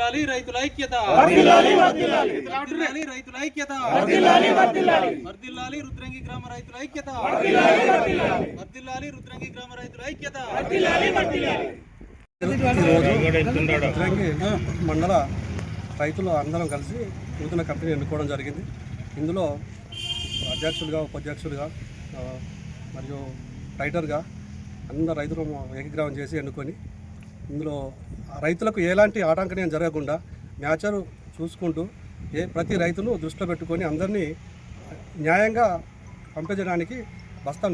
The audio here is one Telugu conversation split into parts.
వర్ధిల్లాలి రైతుల ఐక్యత, వర్ధిల్లాలి రైతుల ఐక్యత, వర్ధిల్లాలి రుద్రంగి గ్రామ రైతుల ఐక్యత, వర్ధిల్లాలి రుద్రంగి గ్రామ రైతుల ఐక్యత. రుద్రంగి మండల రైతులు అందరం కలిసి నూతన కమిటీని ఎన్నుకోవడం జరిగింది. ఇందులో అధ్యక్షులుగా, ఉపాధ్యక్షులుగా మరియు రైటర్గా అందరు రైతులు ఏకగ్రీవం చేసి ఎన్నుకొని ఇందులో రైతులకు ఎలాంటి ఆటంకం జరగకుండా మ్యాచర్ చూసుకుంటూ ప్రతి రైతును దృష్టిలో పెట్టుకొని అందరినీ న్యాయంగా పంపించడానికి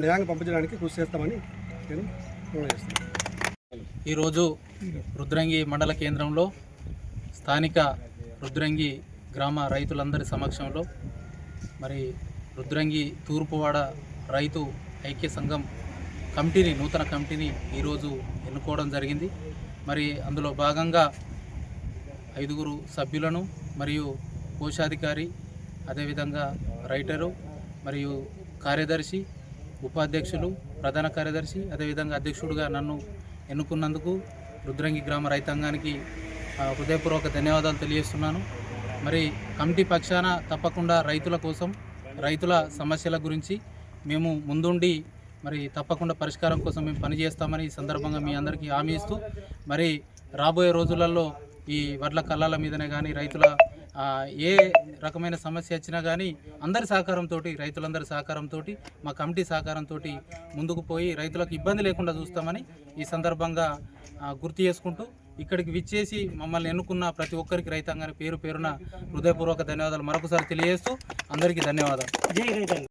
న్యాయంగా పంపించడానికి కృషి చేస్తామని నేను చేస్తాను. ఈరోజు రుద్రంగి మండల కేంద్రంలో స్థానిక రుద్రంగి గ్రామ రైతులందరి సమక్షంలో మరి రుద్రంగి తూర్పువాడ రైతు ఐక్య సంఘం కమిటీని, నూతన కమిటీని ఈరోజు ఎన్నుకోవడం జరిగింది. మరి అందులో భాగంగా 5 సభ్యులను మరియు కోశాధికారి, అదేవిధంగా రైటరు మరియు కార్యదర్శి, ఉపాధ్యక్షులు, ప్రధాన కార్యదర్శి, అదేవిధంగా అధ్యక్షుడిగా నన్ను ఎన్నుకున్నందుకు రుద్రంగి గ్రామ రైతాంగానికి హృదయపూర్వక ధన్యవాదాలు తెలియజేస్తున్నాను. మరి కమిటీ పక్షాన తప్పకుండా రైతుల కోసం, రైతుల సమస్యల గురించి మేము ముందుండి మరి తప్పకుండా పరిష్కారం కోసం మేము పనిచేస్తామని ఈ సందర్భంగా మీ అందరికీ హామీ ఇస్తూ, మరి రాబోయే రోజులలో ఈ వడ్ల కల్లాల మీదనే కానీ రైతుల ఏ రకమైన సమస్య వచ్చినా కానీ అందరి సహకారంతో, రైతులందరి సహకారంతో, మా కమిటీ సహకారంతో ముందుకు పోయి రైతులకు ఇబ్బంది లేకుండా చూస్తామని ఈ సందర్భంగా గుర్తు చేసుకుంటూ, ఇక్కడికి విచ్చేసి మమ్మల్ని ఎన్నుకున్న ప్రతి ఒక్కరికి రైతాంగానికి పేరు పేరున హృదయపూర్వక ధన్యవాదాలు మరొకసారి తెలియజేస్తూ అందరికీ ధన్యవాదాలు.